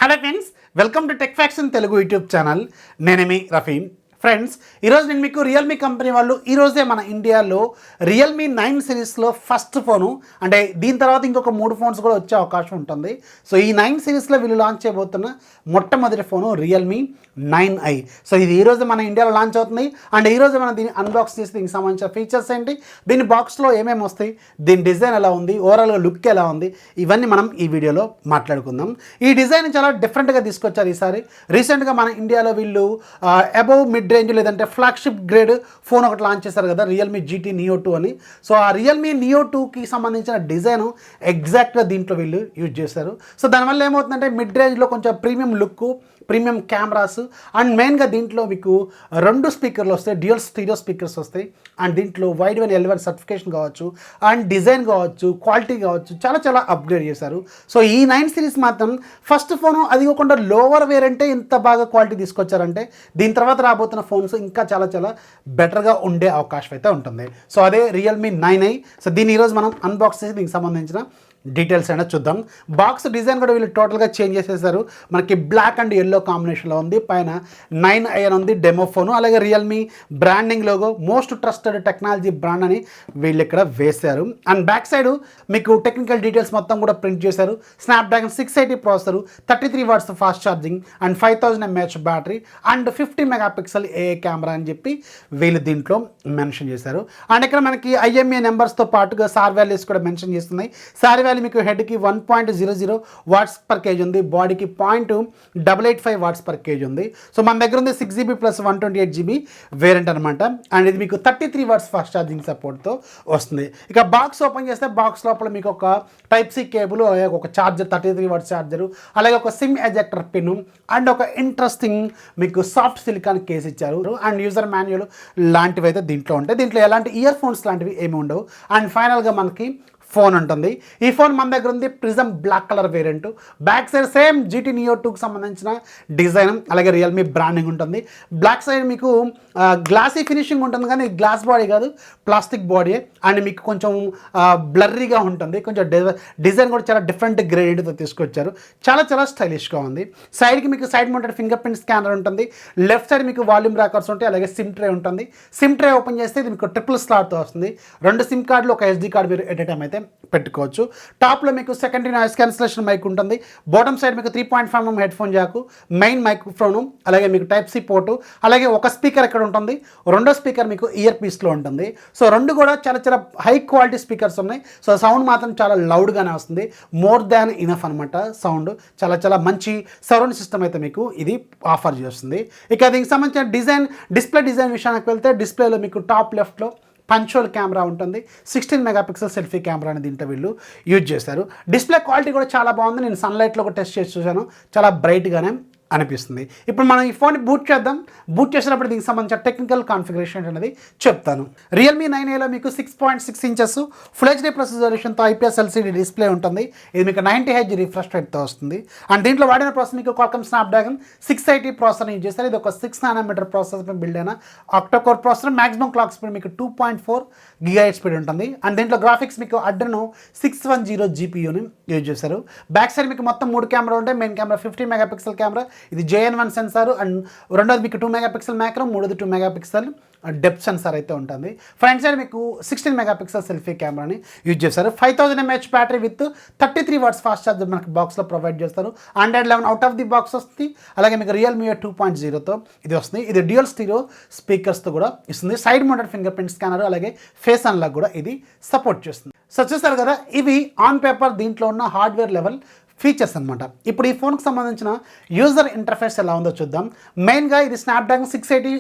Hello friends, welcome to tech facts in Telugu YouTube channel. నేను మీ Rafi. Friends, ఈరోజు నేను మీకు రియల్మీ కంపెనీ వాళ్ళు ఈరోజే మన ఇండియాలో రియల్మీ 9 సిరీస్లో ఫస్ట్ ఫోను, అంటే దీని తర్వాత ఇంకొక 3 ఫోన్స్ కూడా వచ్చే అవకాశం ఉంటుంది. సో ఈ 9 సిరీస్లో వీళ్ళు లాంచ్ చేయబోతున్న మొట్టమొదటి ఫోను రియల్మీ 9i. సో ఇది ఈరోజు మన ఇండియాలో లాంచ్ అవుతుంది. అండ్ ఈరోజు మనం దీన్ని అన్బాక్స్ చేసి దీనికి సంబంధించిన ఫీచర్స్ ఏంటి, దీని బాక్స్లో ఏమేమి వస్తాయి, దీని డిజైన్ ఎలా ఉంది, ఓవరాల్గా లుక్ ఎలా ఉంది, ఇవన్నీ మనం ఈ వీడియోలో మాట్లాడుకుందాం. ఈ డిజైన్ చాలా డిఫరెంట్గా తీసుకొచ్చారు ఈసారి. రీసెంట్గా మన ఇండియాలో వీళ్ళు అబౌవ్ మిడ్ రేంజ్ లేదంటే ఫ్లాగ్షిప్ గ్రేడ్ ఫోన్ ఒకటి లాంచ్ చేశారు కదా, రియల్మీ GT Neo 2 అని. సో ఆ రియల్మీ Neo 2కి సంబంధించిన డిజైన్ ఎగ్జాక్ట్గా దీంట్లో వీళ్ళు యూజ్ చేశారు. సో దానివల్ల ఏమవుతుందంటే మిడ్ రేంజ్లో కొంచెం premium look, premium cameras, and మెయిన్గా దీంట్లో మీకు 2 స్పీకర్లు వస్తాయి, డ్యూయల్ స్టీరియో స్పీకర్స్ వస్తాయి. అండ్ దీంట్లో వైడ్ వన్ L1 సర్టిఫికేషన్ కావచ్చు, అండ్ డిజైన్ కావచ్చు, క్వాలిటీ కావచ్చు, చాలా అప్గ్రేడ్ చేశారు. సో ఈ 9 సిరీస్ మాత్రం ఫస్ట్ ఫోను అది కాకుండా లోవర్ వేరియంటే ఇంత బాగా క్వాలిటీ తీసుకొచ్చారంటే దీని తర్వాత రాబోతున్న ఫోన్స్ ఇంకా చాలా బెటర్గా ఉండే అవకాశం అయితే ఉంటుంది. సో అదే రియల్మీ 9i. సో దీన్ని ఈరోజు మనం అన్బాక్స్ చేసి దీనికి సంబంధించిన డీటెయిల్స్ అయినా చూద్దాం. బాక్స్ డిజైన్ కూడా వీళ్ళు టోటల్గా చేంజ్ చేసేసారు. మనకి బ్లాక్ అండ్ ఎల్లో కాంబినేషన్లో ఉంది. పైన 9i అని ఉంది, డెమో ఫోను. అలాగే Realme branding logo, most trusted technology brand అని వీళ్ళు ఇక్కడ వేశారు. అండ్ బ్యాక్ సైడ్ మీకు టెక్నికల్ డీటెయిల్స్ మొత్తం కూడా ప్రింట్ చేశారు. Snapdragon 680 processor, 33 watts fast charging, and 5000 mAh battery, and 50 megapixel AA camera అని చెప్పి వీళ్ళు దీంట్లో మెన్షన్ చేశారు. అండ్ ఇక్కడ మనకి IMEI నెంబర్స్తో పాటుగా సార్ వాల్యూస్ కూడా మెన్షన్ చేస్తున్నాయి. సార్ మీకు హెడ్కి 1.00 వాట్స్ పర్ కేజీ ఉంది, బాడీకి 0.885 వాట్స్ పర్ కేజీ ఉంది. సో మన దగ్గర ఉంది 6GB ప్లస్ 128GB వేరియంట్ అనమాట. అండ్ ఇది మీకు 33 వాట్స్ ఫాస్ట్ ఛార్జింగ్ సపోర్ట్తో వస్తుంది. ఇక బాక్స్ ఓపెన్ చేస్తే బాక్స్ లోపల మీకు ఒక Type-C కేబుల్, ఒక ఛార్జర్, 33 వాట్స్ ఛార్జరు, అలాగే ఒక సిమ్ ఎజెక్టర్ పిన్, అండ్ ఒక ఇంట్రెస్టింగ్ మీకు సాఫ్ట్ సిలికాన్ కేస్ ఇచ్చారు. అండ్ యూజర్ మాన్యువల్ లాంటివి అయితే దీంట్లో ఉంటాయి. దీంట్లో ఎలాంటి ఇయర్ ఫోన్స్ లాంటివి ఏమి ఉండవు. అండ్ ఫైనల్గా మనకి ఫోన్ ఉంటుంది. ఈ ఫోన్ మన దగ్గర ఉంది prism black colour variant. Back side same GT Neo 2కి సంబంధించిన డిజైన్, అలాగే రియల్మీ బ్రాండింగ్ ఉంటుంది. బ్లాక్ సైడ్ మీకు గ్లాసీ ఫినిషింగ్ ఉంటుంది, కానీ గ్లాస్ బాడీ కాదు, ప్లాస్టిక్ బాడీ. అండ్ మీకు కొంచెం బ్లర్రీగా ఉంటుంది. కొంచెం డిజైన్ కూడా చాలా డిఫరెంట్ గ్రేడ్తో తీసుకొచ్చారు. చాలా స్టైలిష్గా ఉంది. సైడ్కి మీకు side mounted finger print scanner ఉంటుంది. లెఫ్ట్ సైడ్ మీకు వాల్యూమ్ ర్యాకర్స్ ఉంటాయి, అలాగే సిమ్ ట్రే ఉంటుంది. సిమ్ ట్రే ఓపెన్ చేస్తే ఇది మీకు ట్రిపుల్ స్లాట్తో వస్తుంది. 2 సిమ్ కార్డులు, ఒక SD కార్డు మీరు ఎట్ ఏ టైం అయితే పెట్టుకోవచ్చు. టాప్లో మీకు సెకండరీ నాయిస్ క్యాన్సిలేషన్ మైక్ ఉంటుంది. బాటమ్ సైడ్ మీకు 3.5mm headphone jack, main microphone, అలాగే మీకు Type-C పోర్టు, అలాగే ఒక స్పీకర్ ఇక్కడ ఉంటుంది. రెండో స్పీకర్ మీకు ఇయర్ పీస్లో ఉంటుంది. సో రెండు కూడా చాలా హై క్వాలిటీ స్పీకర్స్ ఉన్నాయి. సో సౌండ్ మాత్రం చాలా లౌడ్గానే వస్తుంది. మోర్ దాన్ ఇనఫ్ అనమాట సౌండ్. చాలా మంచి సరౌండ్ సిస్టమ్ అయితే మీకు ఇది ఆఫర్ చేస్తుంది. ఇక దీనికి సంబంధించిన డిస్ప్లే డిజైన్ విషయానికి వెళ్తే డిస్ప్లేలో మీకు టాప్ లెఫ్ట్లో పంచోల్ కెమెరా ఉంటుంది. 16 మెగాపిక్సెల్ సెల్ఫీ కెమెరా అని దీంట్లో వీళ్ళు యూజ్ చేశారు. డిస్ప్లే క్వాలిటీ కూడా చాలా బాగుంది. నేను సన్లైట్లో ఒక టెస్ట్ చేసి చూశాను, చాలా బ్రైట్గానే అనిపిస్తుంది. ఇప్పుడు మనం ఈ ఫోన్ బూట్ చేద్దాం. బూట్ చేసినప్పుడు దీనికి సంబంధించిన టెక్నికల్ కాన్ఫిగరేషన్ అనేది చెప్తాను. రియల్మీ 9iలో మీకు 6.6 ఇంచెస్ ఫుల్ HD ప్లస్ రిజల్యూషన్తో IPS LCD డిస్ప్లే ఉంటుంది. ఇది మీకు 90Hz రిఫ్రెష్ రేట్తో వస్తుంది. అండ్ దీంట్లో వాడిన ప్రాసెస్ మీకు క్వాల్కమ్ స్నాప్డ్రాగన్ 680 ప్రాసెసర్ యూజ్ చేస్తారు. ఇది ఒక 6 nm ప్రాసెసర్ బిల్డ్ అయిన octa-core processor. Maximum clock speed మీకు 2.4 GHz స్పీడ్ ఉంటుంది. అండ్ దీంట్లో గ్రాఫిక్స్ మీకు Adreno 610 GPUని యూజ్ చేశారు. బ్యాక్ సైడ్ మీకు మొత్తం 3 కెమెరా ఉంటాయి. మెయిన్ కెమెరా 50 మెగాపిక్సెల్ కెమెరా, ఇది JN1 సెన్సార్. అండ్ రెండోది మీకు 2 మెగాపిక్సెల్ మ్యాక్రో, మూడోది 2 మెగాపిక్సెల్ డెప్త్ సెన్సార్ అయితే ఉంటుంది. ఫ్రంట్ సైడ్ మీకు 16 మెగాపిక్సెల్ సెల్ఫీ కెమెరాని యూజ్ చేస్తారు. 5000 mAh battery with 33 watts fast charger మనకి బాక్స్లో ప్రొవైడ్ చేస్తారు. Android 11 out of the box వస్తుంది. అలాగే మీకు Realme 2.0తో ఇది వస్తుంది. ఇది డ్యూయల్ స్టీరియో స్పీకర్స్తో కూడా ఇస్తుంది. Side mounted finger print scanner, అలాగే ఫేస్ అన్లాక్ కూడా ఇది సపోర్ట్ చేస్తుంది. సో చూస్తారు కదా, ఇవి ఆన్ పేపర్ దీంట్లో ఉన్న హార్డ్వేర్ లెవెల్ ఫీచర్స్ అనమాట. ఇప్పుడు ఈ ఫోన్కి సంబంధించిన యూజర్ ఇంటర్ఫేస్ ఎలా ఉందో చూద్దాం. మెయిన్గా ఇది స్నాప్డ్రాగన్ 680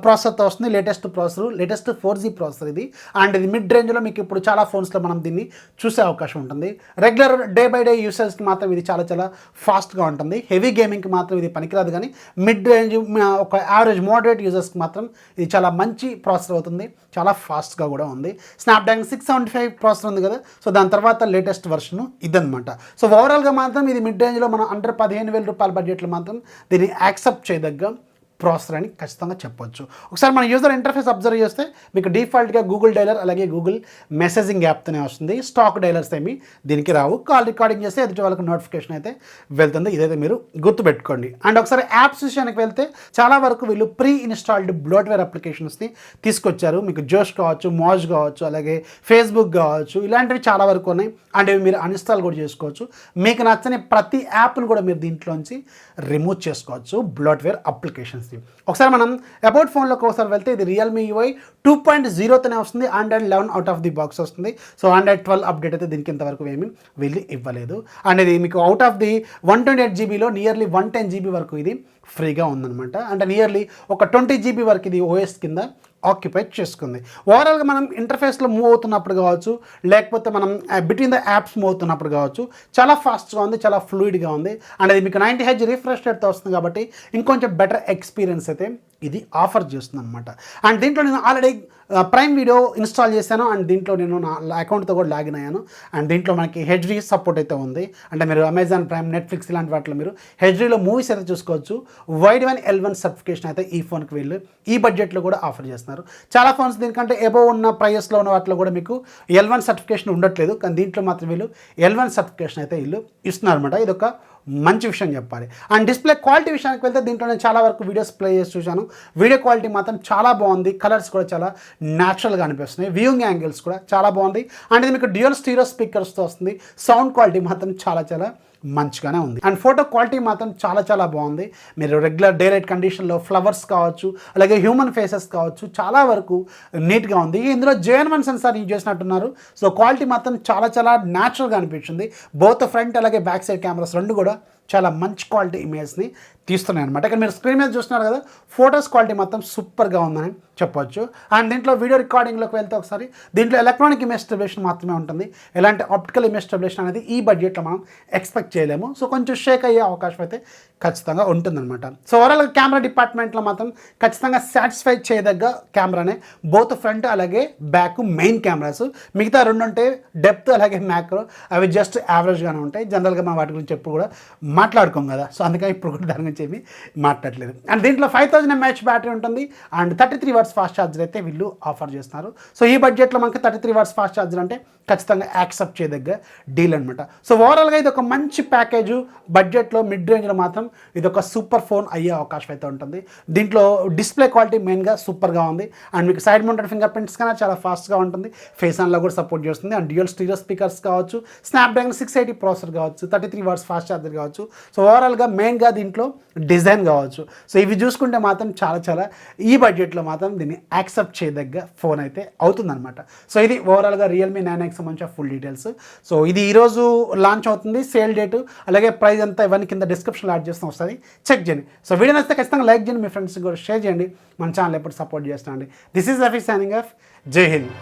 ప్రాసెసర్తో వస్తుంది. లేటెస్ట్ 4G ప్రాసెసర్ ఇది. అండ్ ఇది మిడ్ రేంజ్లో మీకు ఇప్పుడు చాలా ఫోన్స్లో మనం దీన్ని చూసే అవకాశం ఉంటుంది. రెగ్యులర్ డే బై డే యూసర్స్కి మాత్రం ఇది చాలా ఫాస్ట్గా ఉంటుంది. హెవీ గేమింగ్కి మాత్రం ఇది పనికిరాదు, కానీ మిడ్ రేంజ్ ఒక యావరేజ్ మోడరేట్ యూజర్స్కి మాత్రం ఇది చాలా మంచి ప్రాసెసర్ అవుతుంది. చాలా ఫాస్ట్గా కూడా ఉంది. స్నాప్డ్రాగన్ 675 ప్రాసెసర్ ఉంది కదా, సో దాని తర్వాత లేటెస్ట్ వర్షన్ ఇదనమాట. సో ఓవరాల్గా మాత్రం ఇది మిడ్ రేంజ్లో మనం అండర్ 15,000 రూపాయల బడ్జెట్లో మాత్రం దీన్ని యాక్సెప్ట్ చేయదగ్గ ప్రాసెసర్ అని ఖచ్చితంగా చెప్పొచ్చు. ఒకసారి మన యూజర్ ఇంటర్ఫేస్ అబ్జర్వ్ చేస్తే మీకు డిఫాల్ట్గా గూగుల్ డైలర్ అలాగే గూగుల్ మెసేజింగ్ యాప్తోనే వస్తుంది. స్టాక్ డైలర్స్ ఏమి దీనికి రావు. కాల్ రికార్డింగ్ చేస్తే ఎదుటి వాళ్ళకి నోటిఫికేషన్ అయితే వెళ్తుంది. ఇదైతే మీరు గుర్తుపెట్టుకోండి. అండ్ ఒకసారి యాప్స్ విషయానికి వెళ్తే చాలా వరకు వీళ్ళు ప్రీ ఇన్స్టాల్డ్ బ్లోట్వేర్ అప్లికేషన్స్ని తీసుకొచ్చారు. మీకు జోష్ కావచ్చు, మోజ్ కావచ్చు, అలాగే ఫేస్బుక్ కావచ్చు, ఇలాంటివి చాలా వరకు ఉన్నాయి. అండ్ ఇవి మీరు అన్ఇన్స్టాల్ కూడా చేసుకోవచ్చు. మీకు నచ్చని ప్రతి యాప్ను కూడా మీరు దీంట్లోంచి రిమూవ్ చేసుకోవచ్చు బ్లోట్వేర్ అప్లికేషన్స్ని. ఒకసారి మనం అబౌట్ ఫోన్లోకి ఒకసారి వెళ్తే ఇది రియల్మీ UI 2.0తోనే వస్తుంది. Android 11 out of the box వస్తుంది. సో Android 12 అప్డేట్ అయితే దీనికి ఇంతవరకు ఏమీ వీళ్ళు ఇవ్వలేదు. అండ్ ఇది మీకు out of the 128 GB nearly 110 GB వరకు ఇది ఫ్రీగా ఉందన్నమాట. అంటే నియర్లీ ఒక 20 GB వరకు ఇది OS కింద ఆక్యుపై చేసుకుంది. ఓవరాల్గా మనం ఇంటర్ఫేస్లో మూవ్ అవుతున్నప్పుడు కావచ్చు, లేకపోతే మనం బిట్వీన్ ద యాప్స్ మూవ్ అవుతున్నప్పుడు కావచ్చు, చాలా ఫాస్ట్గా ఉంది, చాలా ఫ్లూయిడ్గా ఉంది. అండ్ అది మీకు 90 Hz రిఫ్రెష్ రేట్తో వస్తుంది కాబట్టి ఇంకొంచెం బెటర్ ఎక్స్పీరియన్స్ అయితే ఇది ఆఫర్ చేస్తుంది అనమాట. అండ్ దీంట్లో నేను ఆల్రెడీ ప్రైమ్ వీడియో ఇన్స్టాల్ చేశాను. అండ్ దీంట్లో నేను నా అకౌంట్తో కూడా లాగిన్ అయ్యాను. అండ్ దీంట్లో మనకి హెచ్డీ సపోర్ట్ అయితే ఉంది. అంటే మీరు అమెజాన్ ప్రైమ్, నెట్ఫ్లిక్స్ ఇలాంటి వాటిలో మీరు హెచ్డీలో మూవీస్ అయితే చూసుకోవచ్చు. వైడ్ 1 L1 సర్టిఫికేషన్ అయితే ఈ ఫోన్కి వీళ్ళు ఈ బడ్జెట్లో కూడా ఆఫర్ చేస్తున్నారు. చాలా ఫోన్స్ దీనికంటే ఎబో ఉన్న ప్రైస్లో ఉన్న వాటిలో కూడా మీకు L1 సర్టిఫికేషన్ ఉండట్లేదు. కానీ దీంట్లో మాత్రం వీళ్ళు L1 సర్టిఫికేషన్ అయితే వీళ్ళు ఇస్తున్నారు అనమాట. ఇది ఒక మంచి విషయం చెప్పాలి. అండ్ డిస్ప్లే క్వాలిటీ విషయానికి వెళ్తే దీంట్లో నేను చాలా వరకు వీడియోస్ ప్లే చేసి చూశాను. వీడియో క్వాలిటీ మాత్రం చాలా బాగుంది. కలర్స్ కూడా చాలా న్యాచురల్గా అనిపిస్తున్నాయి. వ్యూయింగ్ యాంగిల్స్ కూడా చాలా బాగుంది. అండ్ ఇది మీకు డ్యూయల్ స్టీరియో స్పీకర్స్తో వస్తుంది. సౌండ్ క్వాలిటీ మాత్రం చాలా చాలా మంచిగానే ఉంది. అండ్ ఫోటో క్వాలిటీ మాత్రం చాలా చాలా బాగుంది. మీరు రెగ్యులర్ డే లైట్ కండిషన్లో ఫ్లవర్స్ కావచ్చు, అలాగే హ్యూమన్ ఫేసెస్ కావచ్చు, చాలా వరకు నీట్గా ఉంది. ఇందులో JN1 సెన్సార్ యూజ్ చేసినట్టున్నారు. సో క్వాలిటీ మాత్రం చాలా చాలా న్యాచురల్గా అనిపించింది. బోత్ ఫ్రంట్ అలాగే బ్యాక్ సైడ్ కెమెరాస్ రెండు కూడా చాలా మంచి క్వాలిటీ ఇమేజ్ని తీస్తున్నాయి అనమాట. ఇక్కడ మీరు స్క్రీన్ మీద చూస్తున్నారు కదా, ఫొటోస్ క్వాలిటీ మాత్రం సూపర్గా ఉందని చెప్పొచ్చు. అండ్ దీంట్లో వీడియో రికార్డింగ్లోకి వెళ్తే ఒకసారి దీంట్లో ఎలక్ట్రానిక్ ఇమేజ్ స్టెబిలేషన్ మాత్రమే ఉంటుంది. ఎలాంటి ఆప్టికల్ ఇమేజ్ స్టెబిలేషన్ అనేది ఈ బడ్జెట్లో మనం ఎక్స్పెక్ట్ చేయలేము. సో కొంచెం షేక్ అయ్యే అవకాశం అయితే ఖచ్చితంగా ఉంటుందన్నమాట. సో ఓవరాల్గా కెమెరా డిపార్ట్మెంట్లో మాత్రం ఖచ్చితంగా సాటిస్ఫై చేయదగ్గ కెమెరానే. బోత్ ఫ్రంట్ అలాగే బ్యాక్ మెయిన్ కెమెరాస్. మిగతా రెండు ఉంటాయి డెప్త్ అలాగే మ్యాక్రో, అవి జస్ట్ యావరేజ్గానే ఉంటాయి. జనరల్గా మనం వాటి గురించి ఎప్పుడు కూడా మాట్లాడుకోం కదా. సో అందుకని ఇప్పుడు కూడా దాని గురించి ఏమీ మాట్లాడలేదు. అండ్ దీంట్లో 5000 mAh బ్యాటరీ ఉంటుంది. అండ్ 33 watts ఫాస్ట్ ఛార్జర్ అయితే వీళ్ళు ఆఫర్ చేస్తున్నారు. సో ఈ బడ్జెట్లో మనకి 33 watts ఫాస్ట్ ఛార్జర్ అంటే ఖచ్చితంగా యాక్సెప్ట్ చేయదగ్గ డీల్ అనమాట. సో ఓవరాల్గా ఇది ఒక మంచి ప్యాకేజు. బడ్జెట్లో మిడ్ రేంజ్లో మాత్రం ఇది ఒక సూపర్ ఫోన్ అయ్యే అవకాశం అయితే ఉంటుంది. దీంట్లో డిస్ప్లే క్వాలిటీ మెయిన్గా సూపర్గా ఉంది. అండ్ మీకు సైడ్ మౌంటెడ్ ఫింగర్ ప్రింట్స్ కన్నా చాలా ఫాస్ట్గా ఉంటుంది. ఫేస్ అన్లో కూడా సపోర్ట్ చేస్తుంది. అండ్ డ్యూయల్ స్టీరియో స్పీకర్స్ కావచ్చు, స్నాప్డ్రాగన్ 680 ప్రాసెసర్ కావచ్చు, 33 watts ఫాస్ట్ ఛార్జర్ కావచ్చు. సో ఓవరాల్గా మెయిన్గా దీంట్లో డిజైన్ కావచ్చు. సో ఇవి చూసుకుంటే మాత్రం చాలా చాలా ఈ బడ్జెట్లో మాత్రం దీన్ని యాక్సెప్ట్ చేయదగ్గ ఫోన్ అయితే అవుతుందన్నమాట. సో ఇది ఓవరాల్గా రియల్మీ 9X సంబంధించిన ఫుల్ డీటెయిల్స్. సో ఇది ఈరోజు లాంచ్ అవుతుంది. సేల్ డేటు అలాగే ప్రైస్ అంతా ఇవన్నీ కింద డిస్క్రిప్షన్లో యాడ్ చేస్తాం, వస్తుంది, చెక్ చేయండి. సో వీడియో నచ్చితే ఖచ్చితంగా లైక్ చేయండి, మీ ఫ్రెండ్స్కి కూడా షేర్ చేయండి. మన ఛానల్ ఎప్పుడు సపోర్ట్ చేస్తానండి. This is Rafi signing off. జై హింద్.